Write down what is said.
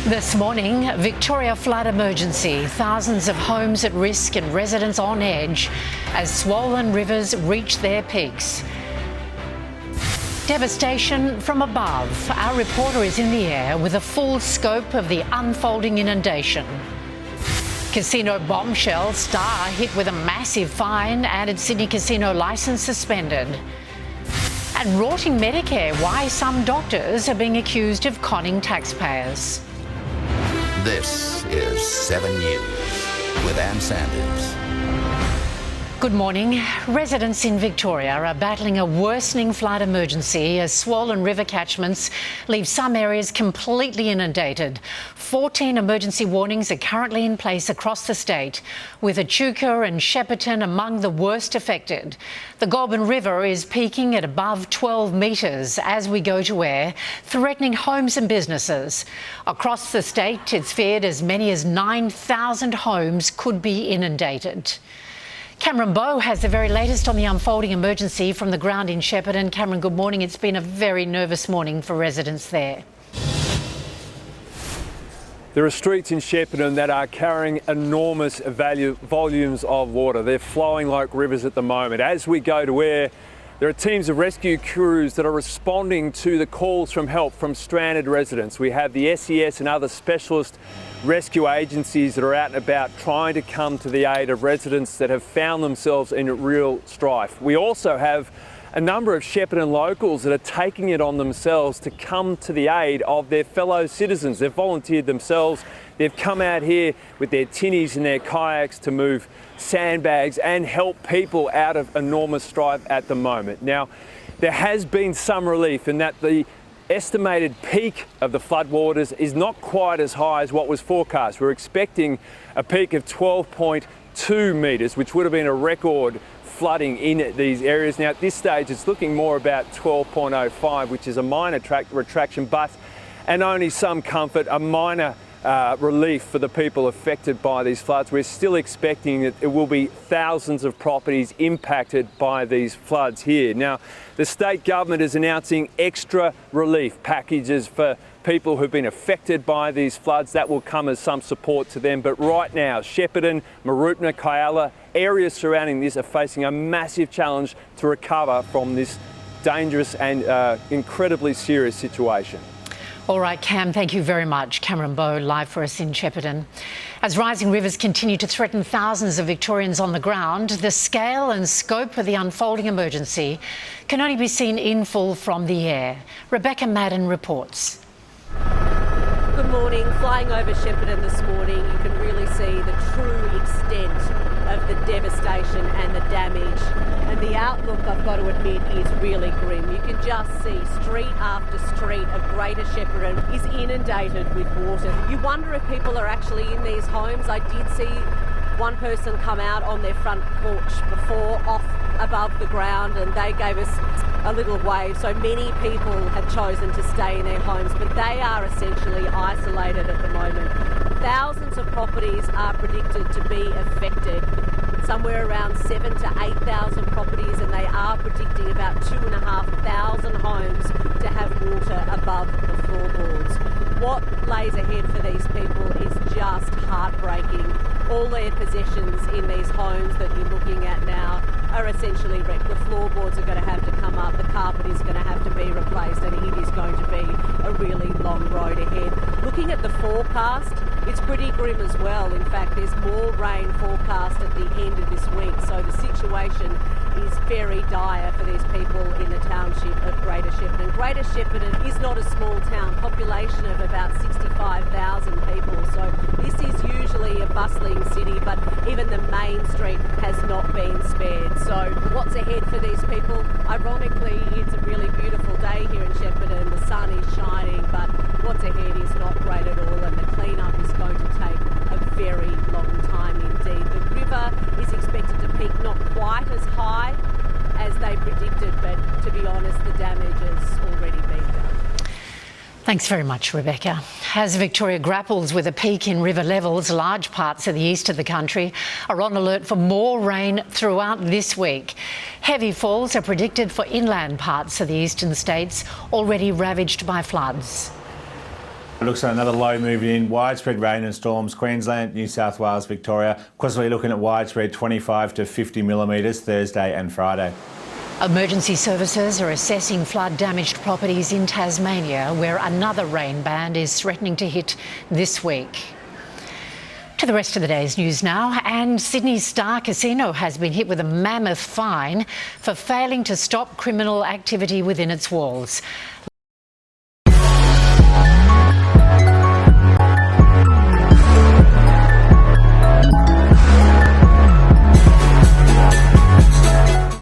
This morning, Victoria flood emergency. Thousands of homes at risk and residents on edge as swollen rivers reach their peaks. Devastation from above. Our reporter is in the air with a full scope of the unfolding inundation. Casino bombshell, Star hit with a massive fine, added Sydney casino licence suspended. And rorting Medicare, why some doctors are being accused of conning taxpayers. This is 7 News with Ann Sanders. Good morning. Residents in Victoria are battling a worsening flood emergency as swollen river catchments leave some areas completely inundated. 14 emergency warnings are currently in place across the state, with Echuca and Shepparton among the worst affected. The Goulburn River is peaking at above 12 metres as we go to air, threatening homes and businesses. Across the state, it's feared as many as 9,000 homes could be inundated. Cameron Bowe has the very latest on the unfolding emergency from the ground in Shepparton. Cameron, good morning. It's been a very nervous morning for residents there. There are streets in Shepparton that are carrying enormous volumes of water. They're flowing like rivers at the moment. As we go to air, there are teams of rescue crews that are responding to the calls from help from stranded residents. We have the SES and other specialist rescue agencies that are out and about trying to come to the aid of residents that have found themselves in real strife. We also have a number of Shepparton locals that are taking it on themselves to come to the aid of their fellow citizens. They've volunteered themselves. They've come out here with their tinnies and their kayaks to move sandbags and help people out of enormous strife at the moment. Now, there has been some relief in that the estimated peak of the floodwaters is not quite as high as what was forecast. We're expecting a peak of 12.2 metres, which would have been a record flooding in these areas. Now, at this stage, it's looking more about 12.05, which is a minor retraction, but and only some comfort, a minor relief for the people affected by these floods. We're still expecting that there will be thousands of properties impacted by these floods here. Now, the state government is announcing extra relief packages for people who've been affected by these floods. That will come as some support to them. But right now, Shepparton, Mooroopna, Kyalla, areas surrounding this are facing a massive challenge to recover from this dangerous and incredibly serious situation. All right, Cam, thank you very much. Cameron Bowe, live for us in Shepparton. As rising rivers continue to threaten thousands of Victorians on the ground, the scale and scope of the unfolding emergency can only be seen in full from the air. Rebecca Madden reports. Good morning. Flying over Shepparton this morning, you can really see the true extent of the devastation and the damage. And the outlook, I've got to admit, is really grim. You can just see street after street of Greater Shepparton is inundated with water. You wonder if people are actually in these homes. I did see one person come out on their front porch before, off above the ground, and they gave us a little wave. So many people have chosen to stay in their homes, but they are essentially isolated at the moment. Thousands of properties are predicted to be affected, somewhere around 7,000 to 8,000 properties, and they are predicting about 2,500 homes to have water above the floorboards. What lays ahead for these people is just heartbreaking. All their possessions in these homes that you're looking at now are essentially wrecked. The floorboards are going to have to come up, the carpet is going to have to be replaced, and it is going to be a really long road ahead. Looking at the forecast, it's pretty grim as well. In fact, there's more rain forecast at the end of this week, so the situation is very dire for these people in the township of Greater Shepparton. Greater Shepparton is not a small town, population of about 65,000 people, so this is usually a bustling city, but even the main street has not been spared. So what's ahead for these people? Ironically, it's a really beautiful day here in Shepparton. The sun is shining, but what's ahead is not great at all, and the clean-up is going to take a very long time indeed. The river is expected to peak not quite as high as they predicted, but to be honest, the damage has already been done. Thanks very much, Rebecca. As Victoria grapples with a peak in river levels, large parts of the east of the country are on alert for more rain throughout this week. Heavy falls are predicted for inland parts of the eastern states already ravaged by floods. It looks like another low moving in, widespread rain and storms, Queensland, New South Wales, Victoria. Of course, we're looking at widespread 25 to 50 millimetres Thursday and Friday. Emergency services are assessing flood-damaged properties in Tasmania, where another rain band is threatening to hit this week. To the rest of the day's news now, and Sydney's Star Casino has been hit with a mammoth fine for failing to stop criminal activity within its walls.